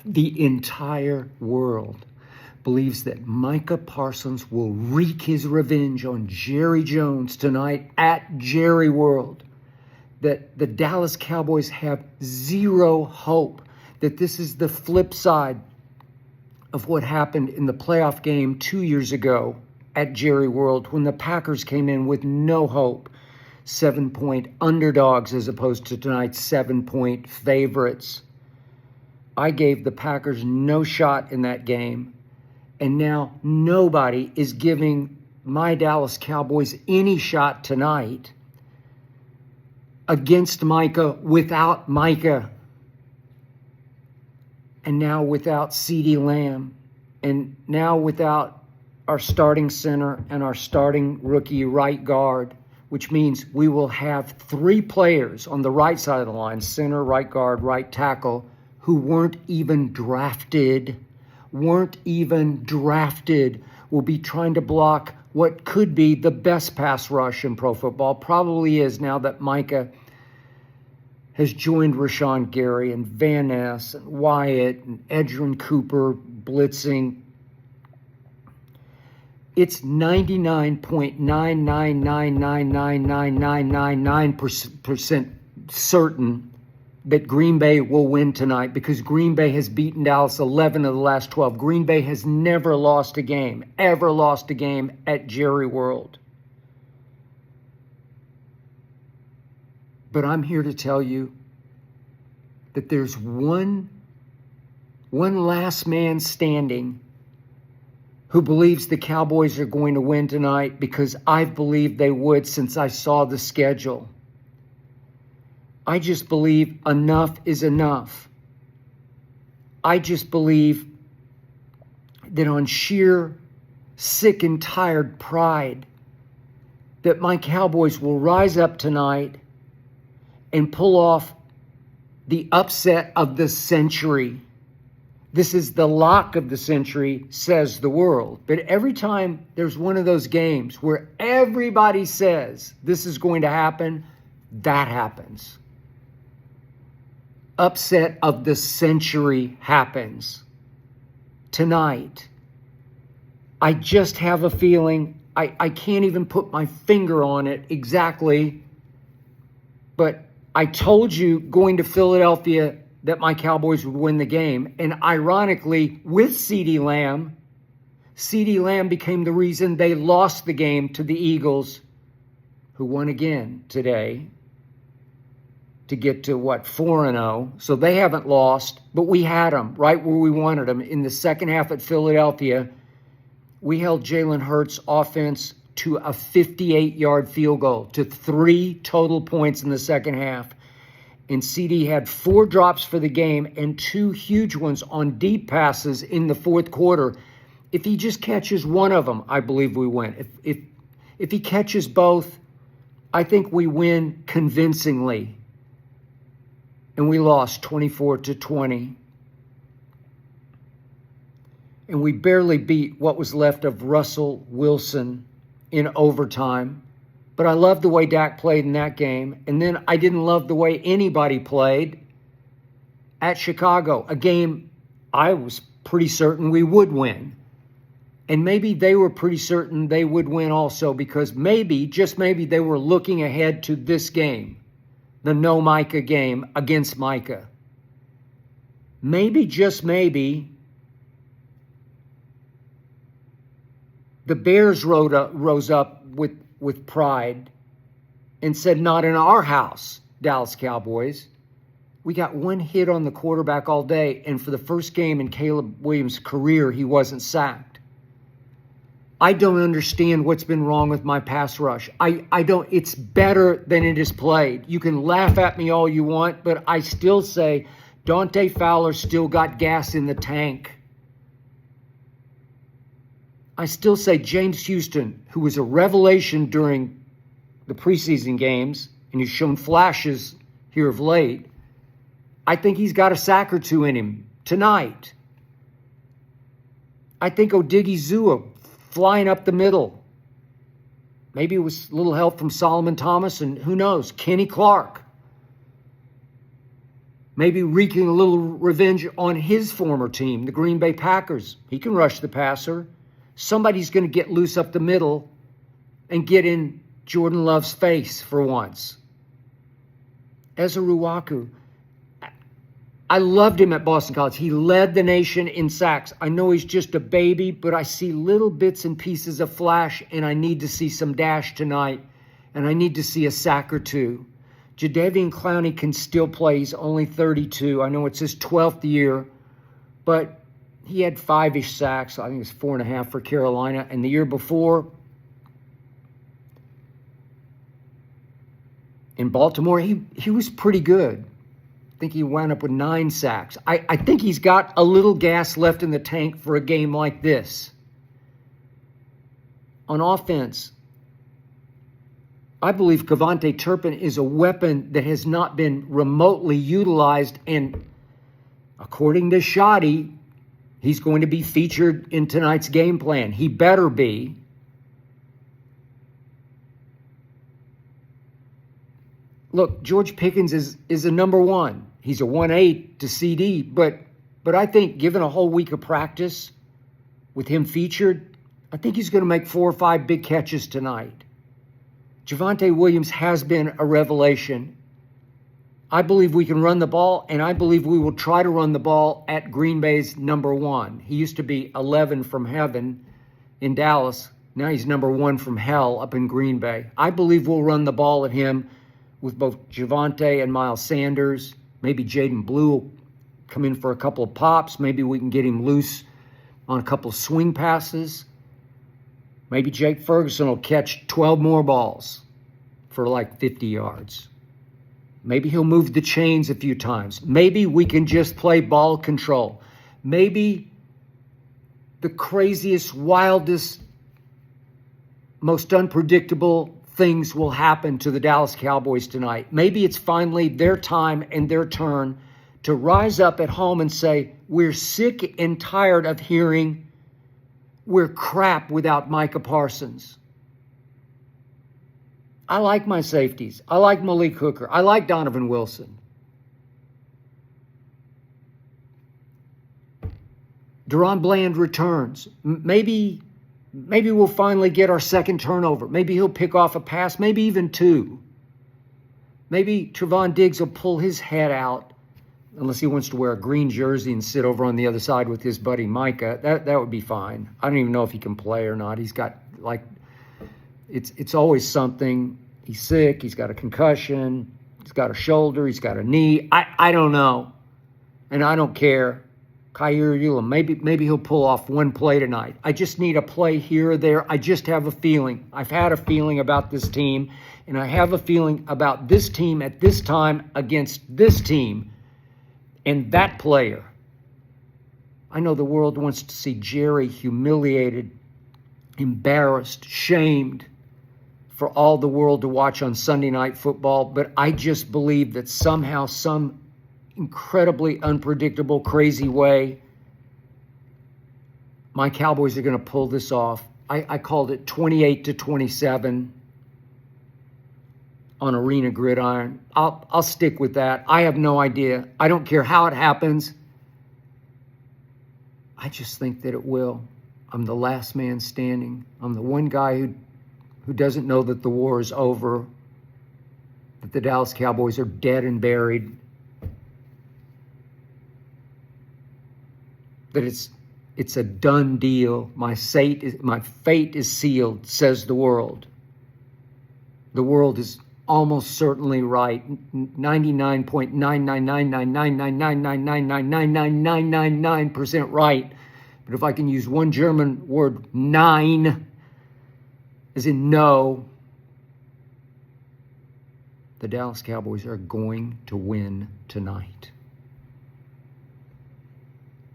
The entire world believes that Micah Parsons will wreak his revenge on Jerry Jones tonight at Jerry World. That the Dallas Cowboys have zero hope. That this is the flip side of what happened in the playoff game 2 years ago at Jerry World when the Packers came in with no hope. 7-point underdogs as opposed to tonight's 7-point favorites. I gave the Packers no shot in that game, and now nobody is giving my Dallas Cowboys any shot tonight against Micah, without Micah, and now without CeeDee Lamb, and now without our starting center and our starting rookie right guard, which means we will have 3 players on the right side of the line, center, right guard, right tackle, who weren't even drafted, will be trying to block what could be the best pass rush in pro football, probably is now that Micah has joined Rashawn Gary and Van Ness and Wyatt and Edgerrin Cooper blitzing. It's 99.9999999% certain that Green Bay will win tonight because Green Bay has beaten Dallas 11 of the last 12. Green Bay has never lost a game, ever lost a game at Jerry World. But I'm here to tell you that there's one last man standing who believes the Cowboys are going to win tonight, because I've believed they would since I saw the schedule. I just believe enough is enough. I just believe that on sheer sick and tired pride, that my Cowboys will rise up tonight and pull off the upset of the century. This is the lock of the century, says the world. But every time there's one of those games where everybody says this is going to happen, that happens. Upset of the century happens tonight. I just have a feeling, I can't even put my finger on it exactly, but I told you going to Philadelphia that my Cowboys would win the game. And ironically, with CeeDee Lamb became the reason they lost the game to the Eagles, who won again today to get to, 4-0. So they haven't lost, but we had them right where we wanted them. In the second half at Philadelphia, we held Jalen Hurts' offense to a 58-yard field goal, to 3 total points in the second half. And CeeDee had 4 drops for the game and 2 huge ones on deep passes in the fourth quarter. If he just catches one of them, I believe we win. If he catches both, I think we win convincingly. And we lost 24-20. And we barely beat what was left of Russell Wilson in overtime. But I loved the way Dak played in that game. And then I didn't love the way anybody played at Chicago, a game I was pretty certain we would win. And maybe they were pretty certain they would win also, because maybe, just maybe, they were looking ahead to this game, the no Micah game against Micah. Maybe, just maybe, the Bears rose up with pride and said, not in our house, Dallas Cowboys. We got one hit on the quarterback all day, and for the first game in Caleb Williams' career, he wasn't sacked. I don't understand what's been wrong with my pass rush. I don't. It's better than it is played. You can laugh at me all you want, but I still say Dante Fowler still got gas in the tank. I still say James Houston, who was a revelation during the preseason games, and he's shown flashes here of late, I think he's got a sack or 2 in him tonight. I think Odigizua flying up the middle. Maybe it was a little help from Solomon Thomas, and who knows, Kenny Clark. maybe wreaking a little revenge on his former team, the Green Bay Packers. He can rush the passer. Somebody's going to get loose up the middle and get in Jordan Love's face for once. Ezra Ruwaku, I loved him at Boston College. He led the nation in sacks. I know he's just a baby, but I see little bits and pieces of flash, and I need to see some dash tonight, and I need to see a sack or two. Jadeveon Clowney can still play. He's only 32. I know it's his 12th year, but he had 5-ish sacks. I think it's 4.5 for Carolina. And the year before, in Baltimore, he was pretty good. I think he wound up with 9 sacks. I think he's got a little gas left in the tank for a game like this. On offense, I believe Kevontae Turpin is a weapon that has not been remotely utilized, and according to Shoddy, he's going to be featured in tonight's game plan. He better be. Look, George Pickens is a number one. He's a 1-8 to CEEDEE, but I think given a whole week of practice with him featured, I think he's going to make 4 or 5 big catches tonight. Javonte Williams has been a revelation. I believe we can run the ball, and I believe we will try to run the ball at Green Bay's number 1. He used to be 11 from heaven in Dallas. Now he's number 1 from hell up in Green Bay. I believe we'll run the ball at him with both Javonte and Miles Sanders. Maybe Jaden Blue will come in for a couple of pops. Maybe we can get him loose on a couple of swing passes. Maybe Jake Ferguson will catch 12 more balls for like 50 yards. Maybe he'll move the chains a few times. Maybe we can just play ball control. Maybe the craziest, wildest, most unpredictable things will happen to the Dallas Cowboys tonight. Maybe it's finally their time and their turn to rise up at home and say, we're sick and tired of hearing we're crap without Micah Parsons. I like my safeties. I like Malik Hooker. I like Donovan Wilson. Deron Bland returns. Maybe we'll finally get our second turnover. Maybe he'll pick off a pass, maybe even 2. Maybe Trevon Diggs will pull his head out, unless he wants to wear a green jersey and sit over on the other side with his buddy Micah. That would be fine. I don't even know if he can play or not. He's got, like, it's always something. He's sick. He's got a concussion. He's got a shoulder. He's got a knee. I don't know. And I don't care. Kaiir Elam, maybe he'll pull off one play tonight. I just need a play here or there. I just have a feeling. I've had a feeling about this team, and I have a feeling about this team at this time against this team. And that player, I know the world wants to see Jerry humiliated, embarrassed, shamed for all the world to watch on Sunday Night Football, but I just believe that somehow, some incredibly unpredictable, crazy way, my Cowboys are going to pull this off. I called it 28-27 on Arena Gridiron. I'll stick with that. I have no idea. I don't care how it happens. I just think that it will. I'm the last man standing. I'm the one guy who doesn't know that the war is over, that the Dallas Cowboys are dead and buried, that it's a done deal. My fate is sealed, says the world. The world is almost certainly right, 99.999999999999999% right. But if I can use one German word, 9, as in no, the Dallas Cowboys are going to win tonight.